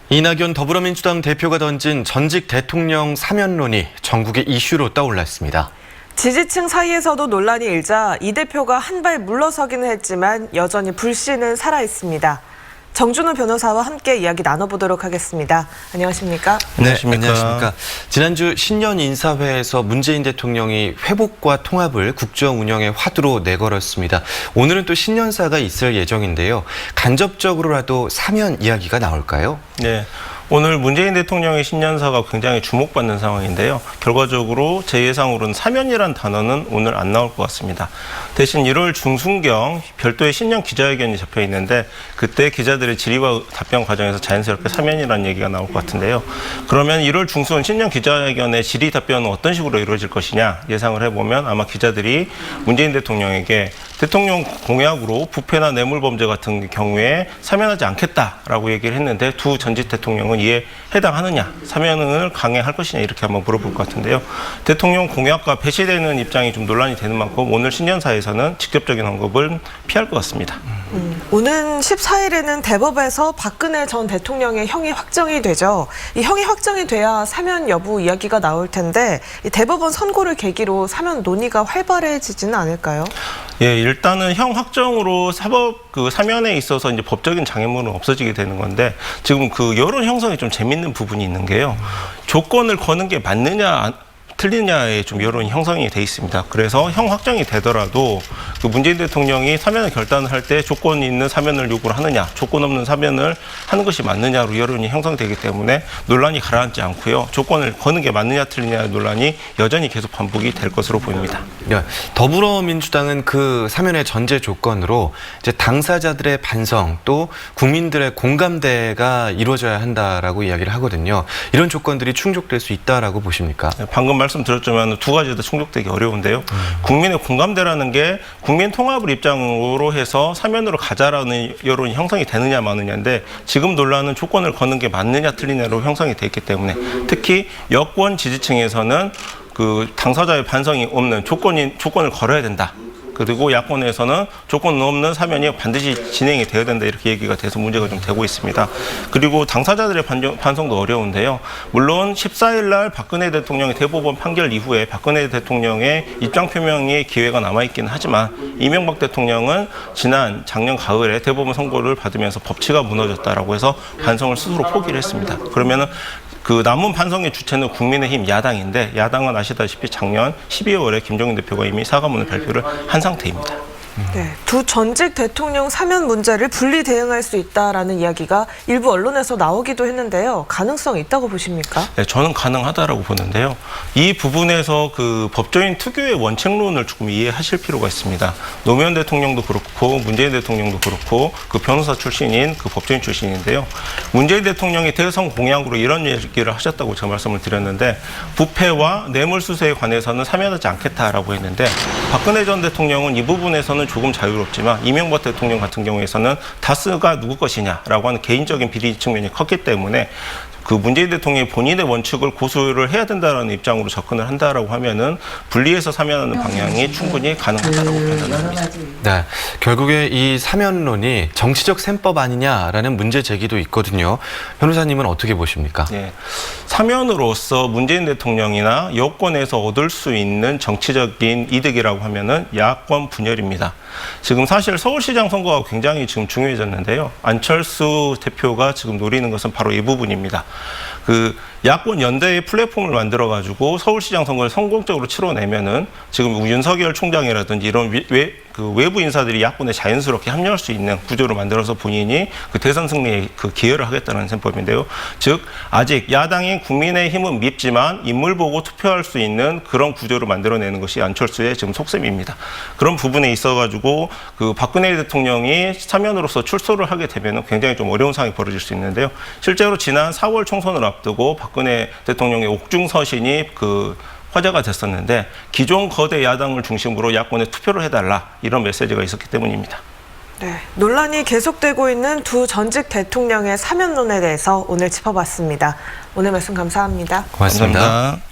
이낙연 더불어민주당 대표가 던진 전직 대통령 사면론이 전국의 이슈로 떠올랐습니다. 지지층 사이에서도 논란이 일자 이 대표가 한 발 물러서기는 했지만 여전히 불씨는 살아있습니다. 정준호 변호사와 함께 이야기 나눠보도록 하겠습니다. 안녕하십니까? 네, 안녕하십니까. 지난주 신년 인사회에서 문재인 대통령이 회복과 통합을 국정 운영의 화두로 내걸었습니다. 오늘은 또 신년사가 있을 예정인데요. 간접적으로라도 사면 이야기가 나올까요? 네. 오늘 문재인 대통령의 신년사가 굉장히 주목받는 상황인데요. 결과적으로 제 예상으로는 사면이란 단어는 오늘 안 나올 것 같습니다. 대신 1월 중순경 별도의 신년 기자회견이 잡혀 있는데 그때 기자들의 질의와 답변 과정에서 자연스럽게 사면이라는 얘기가 나올 것 같은데요. 그러면 1월 중순 신년 기자회견의 질의 답변은 어떤 식으로 이루어질 것이냐 예상을 해보면 아마 기자들이 문재인 대통령에게 대통령 공약으로 부패나 뇌물범죄 같은 경우에 사면하지 않겠다라고 얘기를 했는데 두 전직 대통령은 이에 해당하느냐, 사면을 강행할 것이냐 이렇게 한번 물어볼 것 같은데요. 대통령 공약과 배치되는 입장이 좀 논란이 되는 만큼 오늘 신년사에서는 직접적인 언급을 피할 것 같습니다. 오는 14일에는 대법에서 박근혜 전 대통령의 형이 확정이 되죠. 이 형이 확정이 돼야 사면 여부 이야기가 나올 텐데 이 대법원 선고를 계기로 사면 논의가 활발해지지는 않을까요? 예, 일단은 형 확정으로 사면에 있어서 이제 법적인 장애물은 없어지게 되는 건데 지금 그 여론 형성이 좀 재밌는 부분이 있는 게요. 조건을 거는 게 맞느냐 틀리냐에 좀 여론이 형성이 돼 있습니다. 그래서 형 확정이 되더라도 그 문재인 대통령이 사면을 결단을 할 때 조건 있는 사면을 요구를 하느냐, 조건 없는 사면을 하는 것이 맞느냐로 여론이 형성되기 때문에 논란이 가라앉지 않고요. 조건을 거는 게 맞느냐 틀리냐의 논란이 여전히 계속 반복이 될 것으로 보입니다. 네, 더불어민주당은 그 사면의 전제 조건으로 이제 당사자들의 반성 또 국민들의 공감대가 이루어져야 한다라고 이야기를 하거든요. 이런 조건들이 충족될 수 있다라고 보십니까? 방금 말씀드렸지만 두 가지 다 충족되기 어려운데요. 국민의 공감대라는 게 국민 통합을 입장으로 해서 사면으로 가자라는 여론이 형성이 되느냐 마느냐인데 지금 논란은 조건을 거는 게 맞느냐 틀리냐로 형성이 돼 있기 때문에 특히 여권 지지층에서는 그 당사자의 반성이 없는 조건을 걸어야 된다. 그리고 야권에서는 조건 없는 사면이 반드시 진행이 되어야 된다 이렇게 얘기가 돼서 문제가 좀 되고 있습니다. 그리고 당사자들의 반성도 어려운데요. 물론 14일 날 박근혜 대통령의 대법원 판결 이후에 박근혜 대통령의 입장 표명의 기회가 남아있기는 하지만 이명박 대통령은 작년 가을에 대법원 선고를 받으면서 법치가 무너졌다라고 해서 반성을 스스로 포기를 했습니다. 그러면은 그 남은 반성의 주체는 국민의힘 야당인데 야당은 아시다시피 작년 12월에 김종인 대표가 이미 사과문을 발표를 한 상태입니다. 네, 두 전직 대통령 사면 문제를 분리 대응할 수 있다라는 이야기가 일부 언론에서 나오기도 했는데요. 가능성이 있다고 보십니까? 네, 저는 가능하다라고 보는데요. 이 부분에서 그 법조인 특유의 원칙론을 조금 이해하실 필요가 있습니다. 노무현 대통령도 그렇고 문재인 대통령도 그렇고 그 변호사 출신인 그 법조인 출신인데요. 문재인 대통령이 대선 공약으로 이런 얘기를 하셨다고 제가 말씀을 드렸는데 부패와 뇌물수수에 관해서는 사면하지 않겠다라고 했는데 박근혜 전 대통령은 이 부분에서는 조금 자유롭지만 이명박 대통령 같은 경우에서는 다스가 누구 것이냐라고 하는 개인적인 비리 측면이 컸기 때문에 그 문재인 대통령이 본인의 원칙을 고수를 해야 된다는 입장으로 접근을 한다라고 하면은 분리해서 사면하는 방향이 충분히 가능하다라고 판단합니다. 네, 결국에 이 사면론이 정치적 셈법 아니냐라는 문제 제기도 있거든요. 변호사님은 어떻게 보십니까? 네, 사면으로서 문재인 대통령이나 여권에서 얻을 수 있는 정치적인 이득이라고 하면은 야권 분열입니다. 지금 사실 서울시장 선거가 굉장히 지금 중요해졌는데요. 안철수 대표가 지금 노리는 것은 바로 이 부분입니다. 그 야권 연대의 플랫폼을 만들어가지고 서울시장 선거를 성공적으로 치러내면은 지금 윤석열 총장이라든지 이런 외부 인사들이 야권에 자연스럽게 합류할 수 있는 구조를 만들어서 본인이 그 대선 승리에 그 기여를 하겠다는 셈법인데요. 즉 아직 야당인 국민의힘은 밉지만 인물 보고 투표할 수 있는 그런 구조를 만들어내는 것이 안철수의 지금 속셈입니다. 그런 부분에 있어가지고 그 박근혜 대통령이 사면으로서 출소를 하게 되면은 굉장히 좀 어려운 상황이 벌어질 수 있는데요. 실제로 지난 4월 총선을 앞두고 박근혜 대통령의 옥중서신이 화제가 됐었는데 기존 거대 야당을 중심으로 야권에 투표를 해달라 이런 메시지가 있었기 때문입니다. 네, 논란이 계속되고 있는 두 전직 대통령의 사면론에 대해서 오늘 짚어봤습니다. 오늘 말씀 감사합니다. 고맙습니다. 감사합니다.